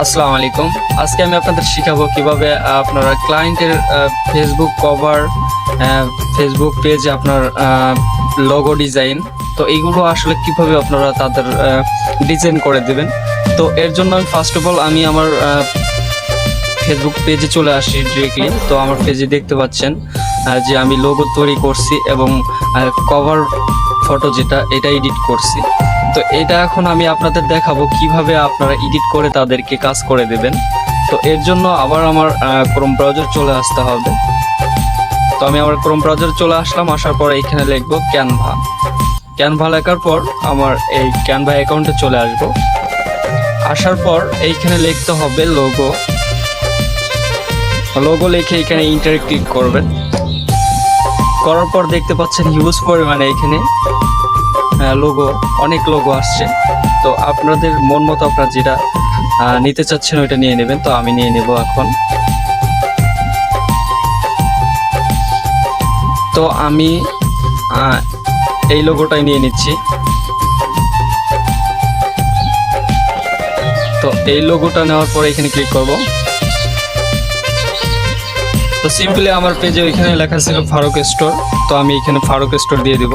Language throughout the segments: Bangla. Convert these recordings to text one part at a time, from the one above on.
আসসালামু আলাইকুম। আজকে আমি আপনাদের শিখাবো কিভাবে আপনারা ক্লায়েন্টের ফেসবুক কভার, ফেসবুক পেজে আপনার লোগো ডিজাইন, তো এইগুলো আসলে কিভাবে আপনারা তাদের ডিজাইন করে দেবেন। তো এর জন্য আমি ফার্স্ট অফ অল আমি আমার ফেসবুক পেজে চলে আসি ডিরেক্টলি। তো আমার পেজে দেখতে পাচ্ছেন যে আমি লোগো তৈরি করছি এবং কভার ফটো এটা এডিট করছি। তো এটা এখন আমি আপনাদের দেখাবো কিভাবে আপনারা এডিট করে তাদেরকে কাজ করে দেবেন। তো এর জন্য আবার আমার ক্রোম ব্রাউজার চলে আসতে হবে। তো আমি আমার ক্রোম ব্রাউজার চলে আসলাম। আসার পর এখানে লিখবো ক্যানভা লেখার পর আমার এই ক্যানভা অ্যাকাউন্টে চলে আসবো। আসার পর এইখানে লিখতে হবে লোগো লিখে এখানে ইন্টারে ক্লিক করবেন। করার পর দেখতে পাচ্ছেন হিউজ পরিমাণে এখানে অনেক লোগো আসছে। তো আপনাদের মন মতো আপনারা যেটা নিতে চাচ্ছেন ওইটা নিয়ে নেবেন। তো আমি নিয়ে নেব এখন। তো আমি এই লোগোটাই নিয়ে নিচ্ছি। তো এই লোগোটা নেওয়ার পরে এখানে ক্লিক করব। তো সিম্পলি আমার পেজে ওইখানে লেখা ছিল ফারুক স্টোর, তো আমি এখানে ফারুক স্টোর দিয়ে দিব।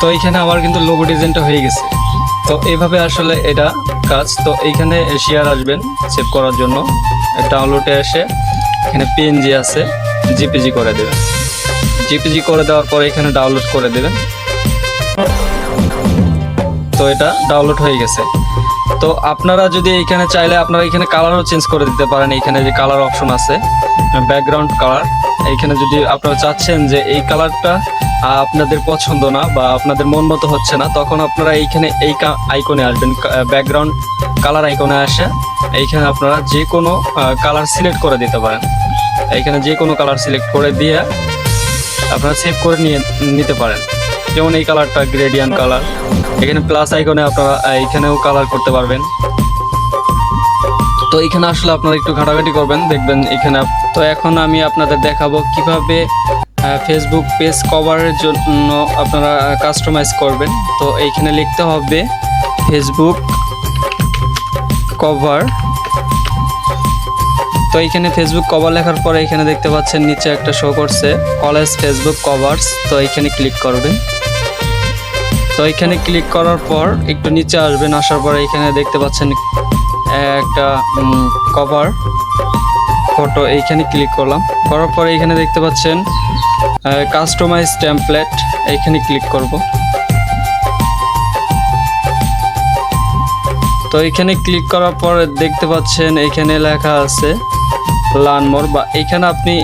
তো এইখানে আমার কিন্তু লোগো ডিজাইনটা হয়ে গেছে। তো এইভাবে আসলে এটা কাজ। তো এইখানে শেয়ার আসবেন সেভ করার জন্য, ডাউনলোডে এসে এখানে পিএনজি আছে, জিপিজি করে দেবেন। জিপিজি করে দেওয়ার পরে এখানে ডাউনলোড করে দেবেন। তো এটা ডাউনলোড হয়ে গেছে। তো আপনারা যদি এইখানে চাইলে আপনারা এখানে কালারও চেঞ্জ করে দিতে পারেন। এইখানে যে কালার অপশন আছে, ব্যাকগ্রাউন্ড কালার, এইখানে যদি আপনারা চাচ্ছেন যে এই কালারটা আপনাদের পছন্দ না বা আপনাদের মন মতো হচ্ছে না, তখন আপনারা এইখানে এই আইকনে আসবেন, ব্যাকগ্রাউন্ড কালার আইকনে আসে এইখানে আপনারা যে কোনো কালার সিলেক্ট করে দিতে পারেন। এইখানে যে কোনো কালার সিলেক্ট করে দিয়ে আপনারা সেভ করে নিতে পারেন। যেমন এই কালারটা গ্রেডিয়ান্ট কালার, এখানে প্লাস আইকনে আপনারা এইখানেও কালার করতে পারবেন। তো এখানে আসলে আপনারা একটু ঘাটাঘাটি করবেন, দেখবেন এখানে। তো এখন আমি আপনাদের দেখাবো কিভাবে ফেসবুক পেজ কভারের জন্য আপনারা কাস্টমাইজ করবেন। তো এইখানে লিখতে হবে ফেসবুক কভার। তো এইখানে ফেসবুক কভার লেখার পরে এখানে দেখতে পাচ্ছেন নিচে একটা শো করছে কলেজ ফেসবুক কভার্স। তো এইখানে ক্লিক করবেন। তো এইখানে ক্লিক করার পর একটু নিচে আসবেন। আসার পরে এখানে দেখতে পাচ্ছেন একটা কভার ফটো, এইখানে ক্লিক করলাম। করার পরে এখানে দেখতে পাচ্ছেন কাস্টমাইজ টেমপ্লেট, এইখানে ক্লিক করব। তো এখানে ক্লিক করার পর দেখতে পাচ্ছেন এখানে লেখা আছে লার্ন মোর, বা এখানে আপনি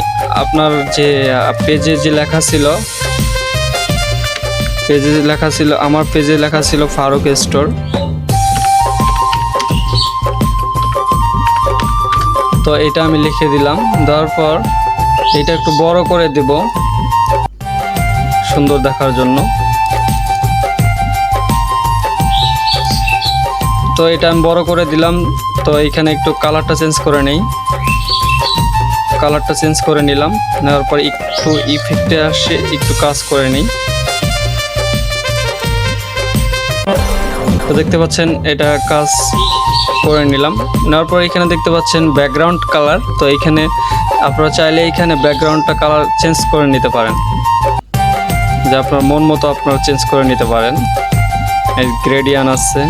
আপনার যে পেজে যে লেখা ছিল, আমার পেজে লেখা ছিল ফারুক স্টোর। তো এটা আমি লিখে দিলাম। দেওয়ার পর এটা একটু বড় করে দেব সুন্দর দেখার জন্য। তো এটা আমি বড় করে দিলাম। তো এখানে একটু কালারটা চেঞ্জ করে নেই, কালারটা চেঞ্জ করে নিলাম। নেওয়ার পর একটু ইফেক্টে আসে একটু কাজ করে নিই। তো দেখতে পাচ্ছেন এটা কাজ করে নিলাম। নেওয়ার পর এখানে দেখতে পাচ্ছেন ব্যাকগ্রাউন্ড কালার। তো এইখানে আপনারা চাইলে এইখানে ব্যাকগ্রাউন্ডটা কালার চেঞ্জ করে নিতে পারেন, যে আপনার মন মতো আপনারা চেঞ্জ করে নিতে পারেন। এই গ্রেডিয়ান আছে,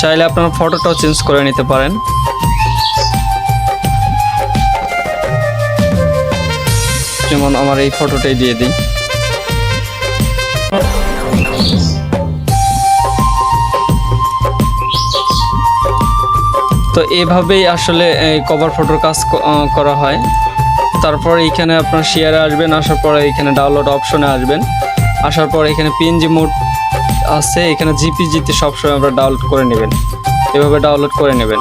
চাইলে আপনার ফটোটাও চেঞ্জ করে নিতে পারেন। যেমন আমার এই ফটোটাই দিয়ে দিই। তো এভাবেই আসলে কভার ফটোর কাজ করা হয়। তারপর এইখানে আপনার শেয়ারে আসবেন। আসার পরে এখানে ডাউনলোড অপশনে আসবেন। আসার পর এখানে পিএনজি মোড আছে, এখানে জিপিজিতে সবসময় আপনারা ডাউনলোড করে নেবেন, এভাবে ডাউনলোড করে নেবেন।